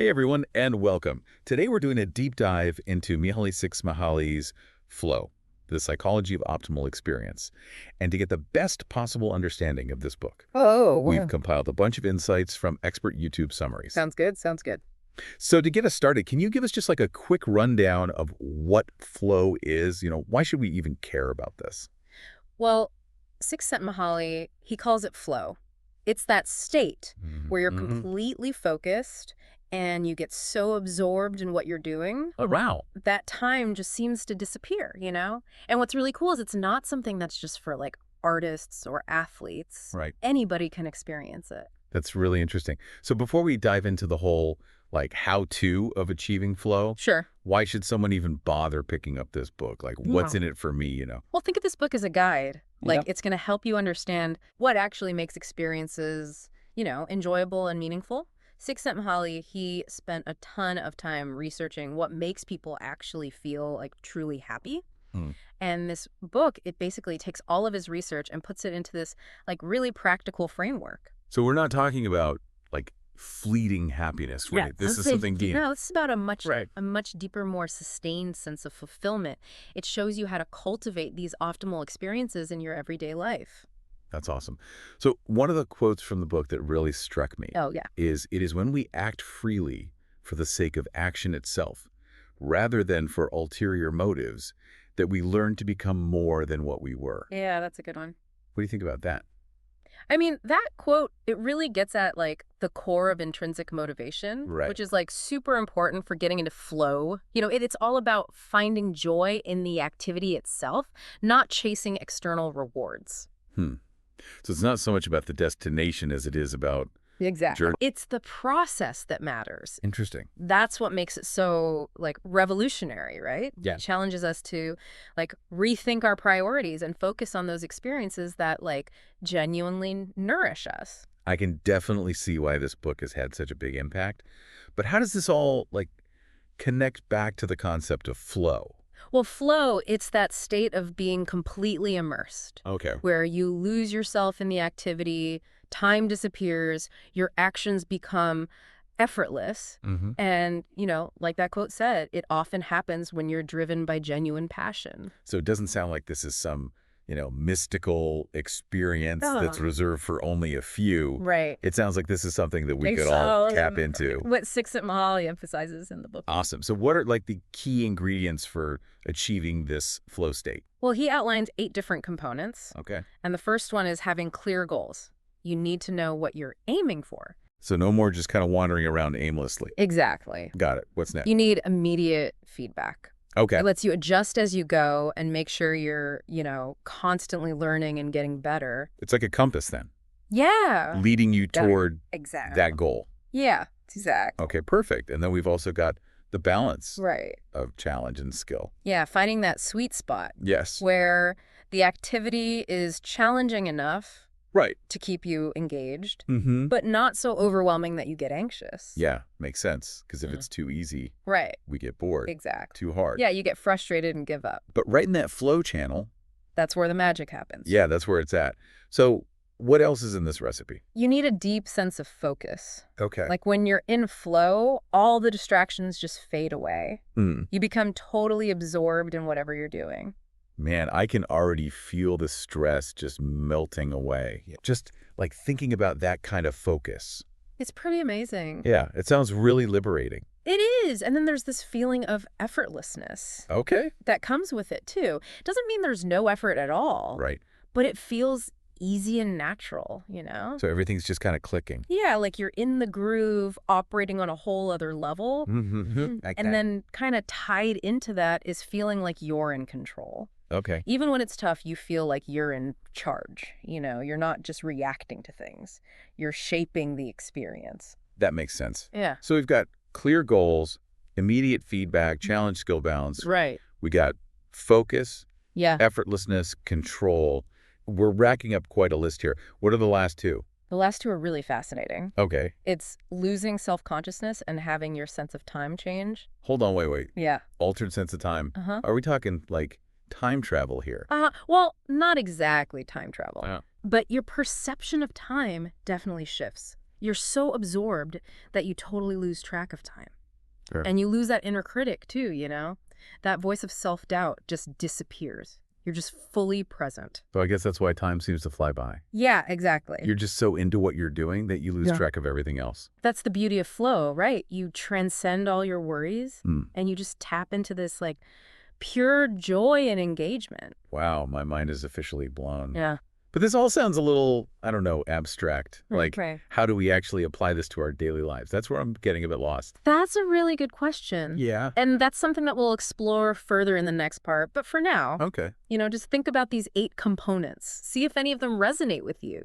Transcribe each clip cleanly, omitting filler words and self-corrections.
Hey everyone, and welcome. Today we're doing a deep dive into Mihaly Csikszentmihalyi's Flow, the psychology of optimal experience. And to get the best possible understanding of this book, Oh, we've wow. compiled a bunch of insights from expert YouTube summaries. Sounds good. Sounds good. So to get us started, can you give us just like a quick rundown of what flow is? Why should we even care about this? Well, Csikszentmihalyi, he calls it flow. It's that state where you're Mm-hmm. completely focused and you get so absorbed in what you're doing Oh, wow. that time just seems to disappear? And what's really cool is it's not something that's just for like artists or athletes. Right. Anybody can experience it. That's really interesting. So before we dive into the whole like how-to of achieving flow, Sure. why should someone even bother picking up this book? Like, what's Wow. in it for me? Well, think of this book as a guide. Yeah. Like, it's going to help you understand what actually makes experiences enjoyable and meaningful. Csikszentmihalyi, he spent a ton of time researching what makes people actually feel like truly happy. Hmm. And this book, it basically takes all of his research and puts it into this like really practical framework. So we're not talking about like fleeting happiness, right? This is something deep. No, this is about Right. a much deeper, more sustained sense of fulfillment. It shows you how to cultivate these optimal experiences in your everyday life. That's awesome. So one of the quotes from the book that really struck me Oh, yeah. is, "It is when we act freely for the sake of action itself, rather than for ulterior motives, that we learn to become more than what we were." Yeah, that's a good one. What do you think about that? I mean, that quote, it really gets at like the core of intrinsic motivation, Right. which is like super important for getting into flow. It's all about finding joy in the activity itself, not chasing external rewards. Hmm. So it's not so much about the destination as it is about Exactly. journey. It's the process that matters. Interesting. That's what makes it so like revolutionary, right? Yeah. It challenges us to like rethink our priorities and focus on those experiences that like genuinely nourish us. I can definitely see why this book has had such a big impact. But how does this all like connect back to the concept of flow? Well, flow, it's that state of being completely immersed, Okay. where you lose yourself in the activity, time disappears, your actions become effortless. Mm-hmm. And like that quote said, it often happens when you're driven by genuine passion. So it doesn't sound like this is some, mystical experience that's reserved for only a few. Right. It sounds like this is something that we could all tap into. What Csikszentmihalyi emphasizes in the book. Awesome. So what are like the key ingredients for achieving this flow state? Well, he outlines 8 different components. Okay. And the first one is having clear goals. You need to know what you're aiming for. So no more just kind of wandering around aimlessly. Exactly. Got it. What's next? You need immediate feedback. Okay. It lets you adjust as you go and make sure you're constantly learning and getting better. It's like a compass then, Yeah. leading you toward Exactly. that goal. Yeah, exactly. Okay, perfect. And then we've also got the balance Right. of challenge and skill. Yeah, finding that sweet spot Yes. where the activity is challenging enough Right. to keep you engaged, Mm-hmm. but not so overwhelming that you get anxious. Yeah, makes sense. Because if Mm. it's too easy, Right. we get bored. Exactly. Too hard. Yeah, you get frustrated and give up. But right in that flow channel, That's where the magic happens. yeah, that's where it's at. So what else is in this recipe? You need a deep sense of focus. Okay. Like when you're in flow, all the distractions just fade away. Mm. You become totally absorbed in whatever you're doing. Man, I can already feel the stress just melting away. Just like thinking about that kind of focus. It's pretty amazing. Yeah, it sounds really liberating. It is. And then there's this feeling of effortlessness Okay. that comes with it, too. Doesn't mean there's no effort at all. Right. But it feels easy and natural? So everything's just kind of clicking. Yeah, like you're in the groove, operating on a whole other level. Mm-hmm. And then kind of tied into that is feeling like you're in control. Okay. Even when it's tough, you feel like you're in charge. You're not just reacting to things. You're shaping the experience. That makes sense. Yeah. So we've got clear goals, immediate feedback, challenge, skill balance. Right. We got focus, Yeah. effortlessness, control. We're racking up quite a list here. What are the last two? The last two are really fascinating. Okay. It's losing self-consciousness and having your sense of time change. Hold on, wait. Yeah. Altered sense of time. Uh-huh. Are we talking like time travel here? Well, not exactly time travel. Yeah. But your perception of time definitely shifts. You're so absorbed that you totally lose track of time. Sure. And you lose that inner critic too, That voice of self-doubt just disappears. You're just fully present. So I guess that's why time seems to fly by. Yeah, exactly. You're just so into what you're doing that you lose Yeah. track of everything else. That's the beauty of flow, right? You transcend all your worries Hmm. and you just tap into this like pure joy and engagement. Wow, my mind is officially blown. Yeah. But this all sounds a little, I don't know, abstract. Like, Right. how do we actually apply this to our daily lives? That's where I'm getting a bit lost. That's a really good question. Yeah. And that's something that we'll explore further in the next part. But for now, Okay. just think about these 8 components. See if any of them resonate with you,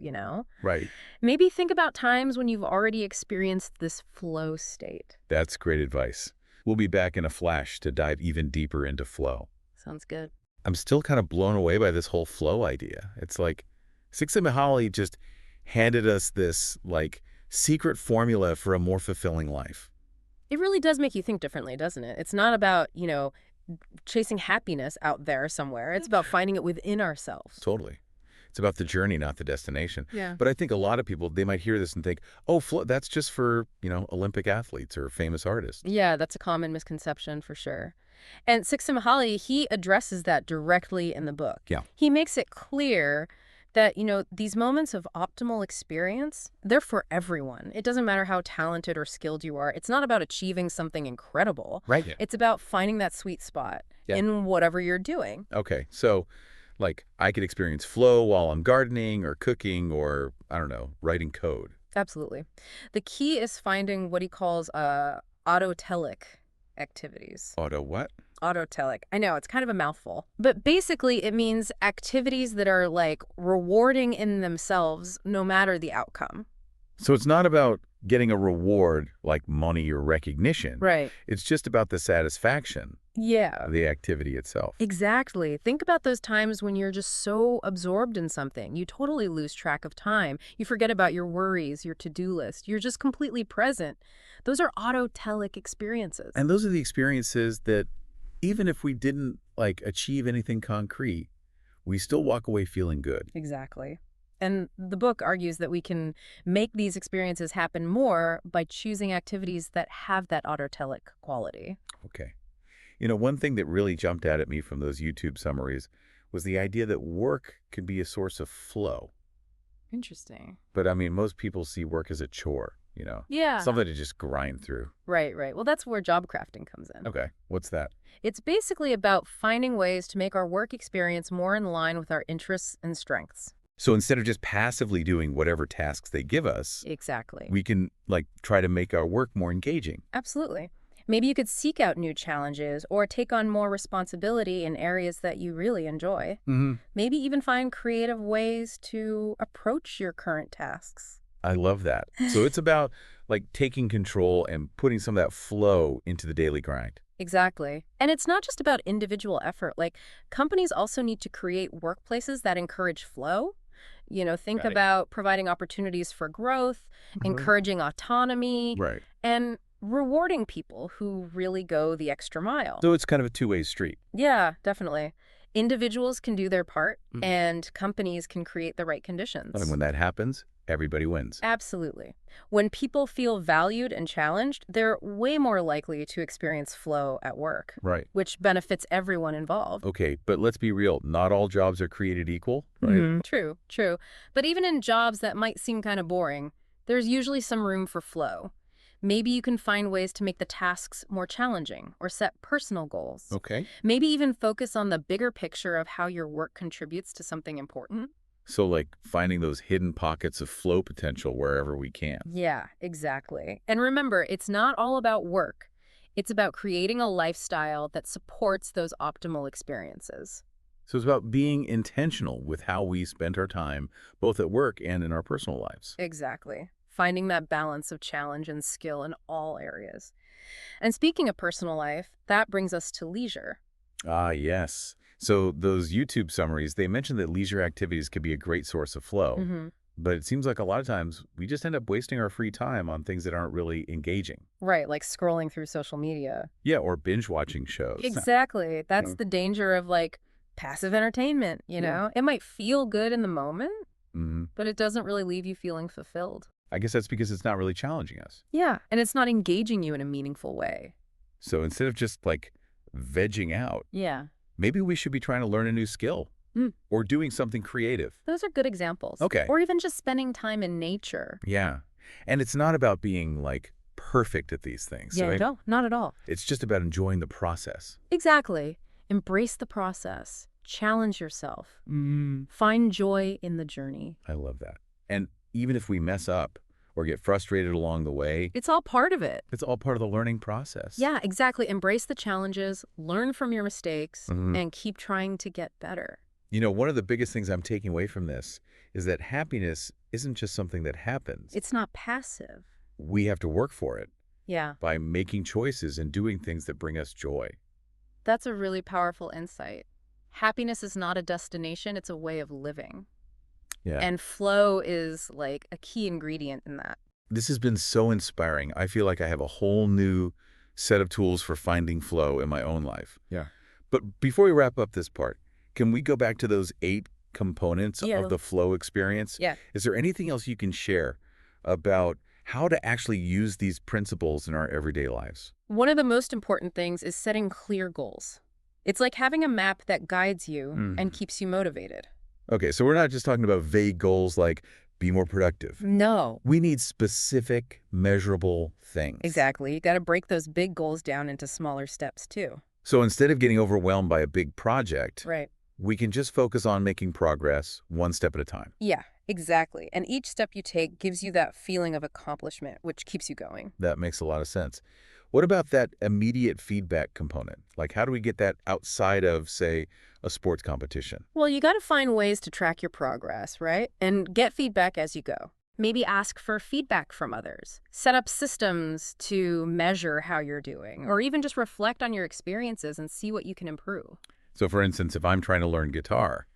Right. Maybe think about times when you've already experienced this flow state. That's great advice. We'll be back in a flash to dive even deeper into flow. Sounds good. I'm still kind of blown away by this whole flow idea. It's like Csikszentmihalyi just handed us this, like, secret formula for a more fulfilling life. It really does make you think differently, doesn't it? It's not about, chasing happiness out there somewhere. It's about finding it within ourselves. Totally. It's about the journey, not the destination. Yeah. But I think a lot of people, they might hear this and think, oh, flow, that's just for, Olympic athletes or famous artists. Yeah, that's a common misconception for sure. And Csikszentmihalyi, he addresses that directly in the book. Yeah. He makes it clear that, these moments of optimal experience, they're for everyone. It doesn't matter how talented or skilled you are. It's not about achieving something incredible. Right. Yeah. It's about finding that sweet spot in whatever you're doing. Okay. So, like, I could experience flow while I'm gardening or cooking or, I don't know, writing code. Absolutely. The key is finding what he calls autotelic activities. Auto what? Autotelic. I know, it's kind of a mouthful. But basically, it means activities that are, like, rewarding in themselves no matter the outcome. So it's not about getting a reward like money or recognition. Right. It's just about the satisfaction Yeah. of the activity itself. Exactly. Think about those times when you're just so absorbed in something. You totally lose track of time. You forget about your worries, your to-do list. You're just completely present. Those are autotelic experiences. And those are the experiences that even if we didn't, like, achieve anything concrete, we still walk away feeling good. Exactly. And the book argues that we can make these experiences happen more by choosing activities that have that autotelic quality. Okay. One thing that really jumped out at me from those YouTube summaries was the idea that work can be a source of flow. Interesting. But I mean, most people see work as a chore, Yeah. something to just grind through. Right. Well, that's where job crafting comes in. Okay. What's that? It's basically about finding ways to make our work experience more in line with our interests and strengths. So instead of just passively doing whatever tasks they give us, Exactly. we can, like, try to make our work more engaging. Absolutely. Maybe you could seek out new challenges or take on more responsibility in areas that you really enjoy. Mm-hmm. Maybe even find creative ways to approach your current tasks. I love that. So it's about, like, taking control and putting some of that flow into the daily grind. Exactly. And it's not just about individual effort. Like, companies also need to create workplaces that encourage flow. Think Got it. about providing opportunities for growth, encouraging autonomy, Right. and rewarding people who really go the extra mile. So it's kind of a two-way street. Yeah, definitely. Individuals can do their part, and companies can create the right conditions. And when that happens, everybody wins. Absolutely. When people feel valued and challenged, they're way more likely to experience flow at work, Right. which benefits everyone involved. Okay, but let's be real. Not all jobs are created equal, right? True. But even in jobs that might seem kind of boring, there's usually some room for flow. Maybe you can find ways to make the tasks more challenging or set personal goals. Okay. Maybe even focus on the bigger picture of how your work contributes to something important. So, like, finding those hidden pockets of flow potential wherever we can. Yeah, exactly. And remember, it's not all about work. It's about creating a lifestyle that supports those optimal experiences. So it's about being intentional with how we spend our time, both at work and in our personal lives. Exactly. Finding that balance of challenge and skill in all areas. And speaking of personal life, that brings us to leisure. Ah, yes. So those YouTube summaries, they mentioned that leisure activities could be a great source of flow. But it seems like a lot of times we just end up wasting our free time on things that aren't really engaging. Right, like scrolling through social media. Yeah, or binge watching shows. Exactly. That's the danger of, like, passive entertainment, It might feel good in the moment, but it doesn't really leave you feeling fulfilled. I guess that's because it's not really challenging us. Yeah, and it's not engaging you in a meaningful way. So instead of just like vegging out, Yeah. maybe we should be trying to learn a new skill Mm. or doing something creative. Those are good examples. Okay. Or even just spending time in nature. Yeah. And it's not about being like perfect at these things, Yeah, right? no, not at all. It's just about enjoying the process. Exactly. Embrace the process. Challenge yourself. Find joy in the journey. I love that. And even if we mess up or get frustrated along the way, It's all part of it. it's all part of the learning process. Yeah, exactly. Embrace the challenges, learn from your mistakes, Mhm. and keep trying to get better. You know, one of the biggest things I'm taking away from this is that happiness isn't just something that happens. It's not passive. We have to work for it Yeah, by making choices and doing things that bring us joy. that's a really powerful insight. Happiness is not a destination, it's a way of living. Yeah. And flow is like a key ingredient in that. This has been so inspiring. I feel like I have a whole new set of tools for finding flow in my own life. Yeah. But before we wrap up this part, can we go back to those 8 components Yeah. of the flow experience? Yeah. Is there anything else you can share about how to actually use these principles in our everyday lives? One of the most important things is setting clear goals. It's like having a map that guides you and keeps you motivated. Okay, so we're not just talking about vague goals like be more productive. No. We need specific, measurable things. Exactly. You got to break those big goals down into smaller steps too. So instead of getting overwhelmed by a big project, Right. we can just focus on making progress one step at a time. Yeah, exactly. And each step you take gives you that feeling of accomplishment, which keeps you going. That makes a lot of sense. What about that immediate feedback component? Like, how do we get that outside of, say, a sports competition? Well, you got to find ways to track your progress, right? And get feedback as you go. Maybe ask for feedback from others. Set up systems to measure how you're doing, or even just reflect on your experiences and see what you can improve. So, for instance, if I'm trying to learn guitar,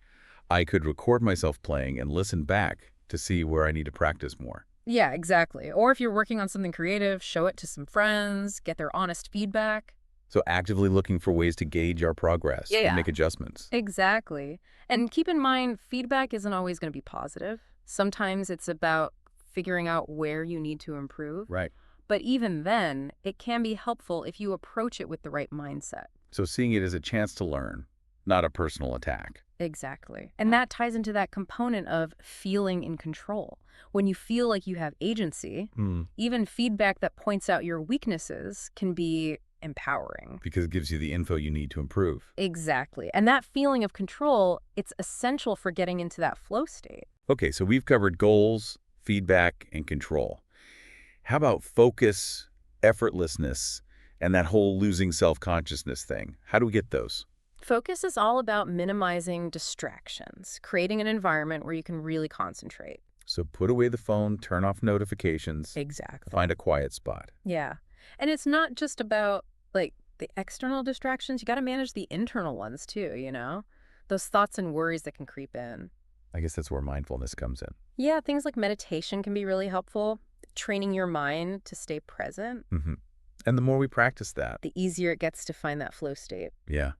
I could record myself playing and listen back to see where I need to practice more. Yeah, exactly. Or if you're working on something creative, show it to some friends, get their honest feedback. So actively looking for ways to gauge our progress Yeah. and make adjustments. Exactly. And keep in mind, feedback isn't always going to be positive. Sometimes it's about figuring out where you need to improve. Right. But even then, it can be helpful if you approach it with the right mindset. So seeing it as a chance to learn, not a personal attack. Exactly. And that ties into that component of feeling in control. When you feel like you have agency, even feedback that points out your weaknesses can be empowering. Because it gives you the info you need to improve. Exactly. And that feeling of control, it's essential for getting into that flow state. Okay, so we've covered goals, feedback, and control. How about focus, effortlessness, and that whole losing self-consciousness thing? How do we get those? Focus is all about minimizing distractions, creating an environment where you can really concentrate. So put away the phone, turn off notifications, Exactly. find a quiet spot. Yeah. And it's not just about like the external distractions. You got to manage the internal ones too, you know? Those thoughts and worries that can creep in. I guess that's where mindfulness comes in. Yeah, things like meditation can be really helpful. Training your mind to stay present, And the more we practice that, the easier it gets to find that flow state. yeah.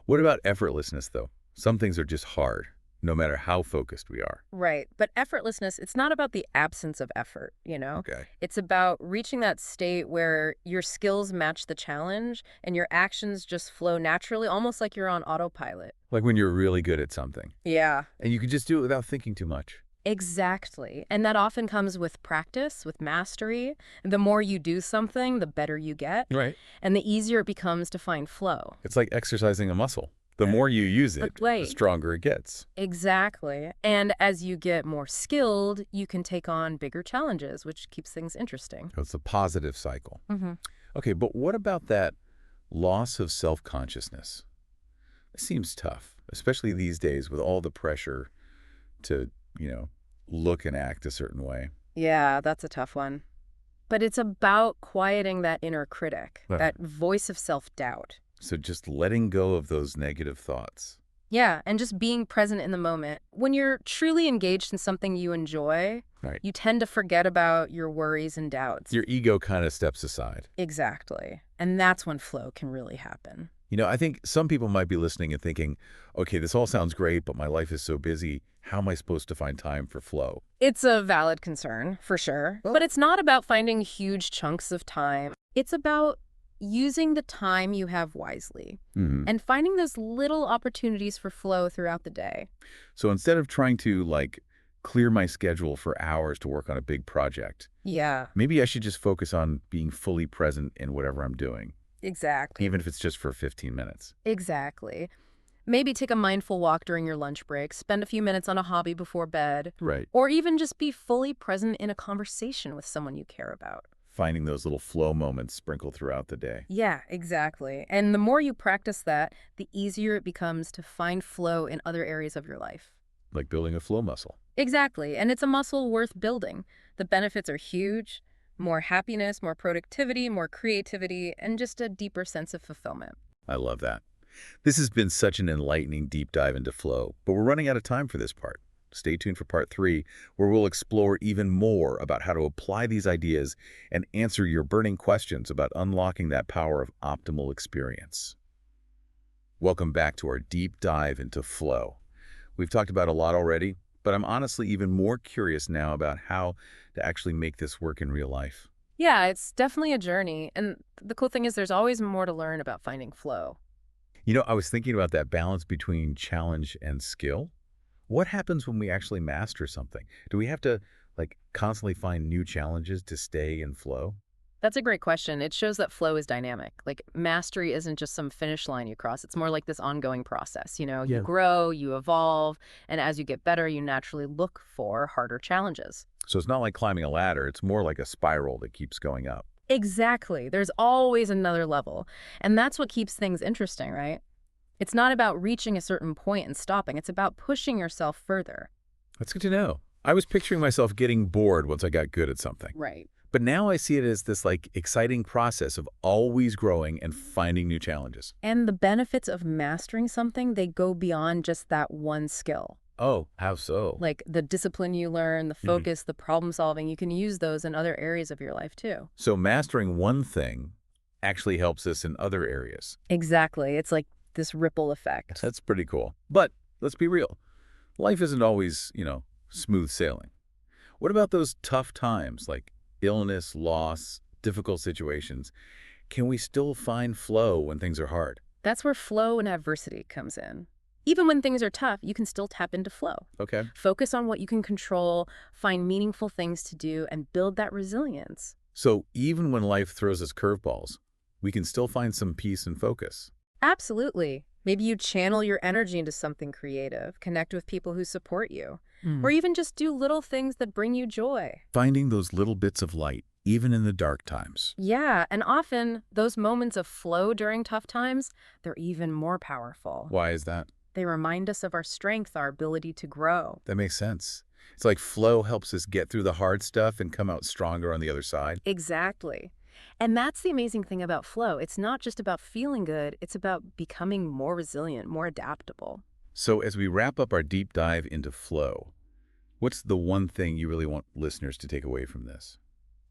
What about effortlessness, though? Some things are just hard, no matter how focused we are. Right. But effortlessness, it's not about the absence of effort, you know? Okay. It's about reaching that state where your skills match the challenge and your actions just flow naturally, almost like you're on autopilot. Like when you're really good at something, Yeah. and you can just do it without thinking too much. Exactly. And that often comes with practice, with mastery. The more you do something, the better you get. Right. And the easier it becomes to find flow. It's like exercising a muscle. The more you use it, the Right. stronger it gets. Exactly. And as you get more skilled, you can take on bigger challenges, which keeps things interesting. So it's a positive cycle. Mm-hmm. Okay, but what about that loss of self-consciousness? It seems tough, especially these days with all the pressure to, look and act a certain way. Yeah, that's a tough one. But it's about quieting that inner critic, Right. that voice of self-doubt. So just letting go of those negative thoughts. Yeah, and just being present in the moment. When you're truly engaged in something you enjoy, Right. you tend to forget about your worries and doubts. Your ego kind of steps aside. Exactly. And that's when flow can really happen. I think some people might be listening and thinking, okay, this all sounds great, but my life is so busy. How am I supposed to find time for flow? It's a valid concern, for sure. Well, But it's not about finding huge chunks of time. It's about using the time you have wisely mhm. and finding those little opportunities for flow throughout the day. So instead of trying to clear my schedule for hours to work on a big project, Yeah, maybe I should just focus on being fully present in whatever I'm doing, exactly. even if it's just for 15 minutes. Exactly. Maybe take a mindful walk during your lunch break, spend a few minutes on a hobby before bed, Right. or even just be fully present in a conversation with someone you care about. Finding those little flow moments sprinkled throughout the day, Yeah, exactly. And the more you practice that, the easier it becomes to find flow in other areas of your life. like building a flow muscle. Exactly. And it's a muscle worth building. The benefits are huge: more happiness, more productivity, more creativity, and just a deeper sense of fulfillment. I love that. This has been such an enlightening deep dive into flow, but we're running out of time for this part. Stay tuned for part 3, where we'll explore even more about how to apply these ideas and answer your burning questions about unlocking that power of optimal experience. Welcome back to our deep dive into flow. We've talked about a lot already, but I'm honestly even more curious now about how to actually make this work in real life. Yeah, it's definitely a journey. And the cool thing is there's always more to learn about finding flow. I was thinking about that balance between challenge and skill. What happens when we actually master something? Do we have to constantly find new challenges to stay in flow? That's a great question. It shows that flow is dynamic. Like mastery isn't just some finish line you cross. It's more like this ongoing process. You Yeah. grow, you evolve, and as you get better, you naturally look for harder challenges. So it's not like climbing a ladder, it's more like a spiral that keeps going up. Exactly. There's always another level. And that's what keeps things interesting, right? It's not about reaching a certain point and stopping. It's about pushing yourself further. That's good to know. I was picturing myself getting bored once I got good at something. Right. But now I see it as this exciting process of always growing and finding new challenges. And the benefits of mastering something, they go beyond just that one skill. Oh, how so? Like the discipline you learn, the Mhm. focus, the problem solving, you can use those in other areas of your life too. So mastering one thing actually helps us in other areas. Exactly. It's like this ripple effect. That's pretty cool. But let's be real. Life isn't always, smooth sailing. What about those tough times like illness, loss, difficult situations? Can we still find flow when things are hard? That's where flow and adversity comes in. Even when things are tough, you can still tap into flow. Okay. Focus on what you can control, find meaningful things to do, and build that resilience. So even when life throws us curveballs, we can still find some peace and focus. Absolutely. Maybe you channel your energy into something creative, connect with people who support you, or even just do little things that bring you joy. Finding those little bits of light, even in the dark times. Yeah, and often those moments of flow during tough times, they're even more powerful. Why is that? They remind us of our strength, our ability to grow. That makes sense. It's like flow helps us get through the hard stuff and come out stronger on the other side. Exactly. And that's the amazing thing about flow. It's not just about feeling good, it's about becoming more resilient, more adaptable. So as we wrap up our deep dive into flow, what's the one thing you really want listeners to take away from this?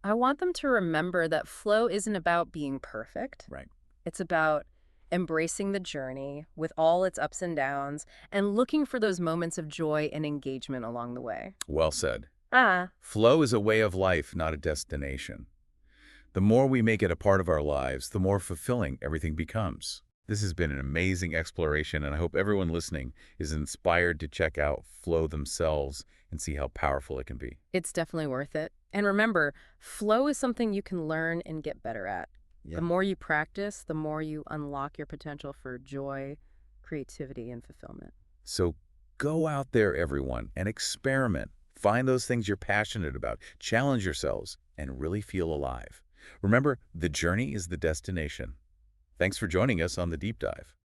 I want them to remember that flow isn't about being perfect. Right. It's about embracing the journey with all its ups and downs and looking for those moments of joy and engagement along the way. Well said. Ah, Flow is a way of life, not a destination. The more we make it a part of our lives, the more fulfilling everything becomes. This has been an amazing exploration, and I hope everyone listening is inspired to check out flow themselves and see how powerful it can be. it's definitely worth it. And remember, flow is something you can learn and get better at. Yeah. The more you practice, the more you unlock your potential for joy, creativity, and fulfillment. So go out there, everyone, and experiment. Find those things you're passionate about, challenge yourselves, and really feel alive. Remember, the journey is the destination. Thanks for joining us on the Deep Dive.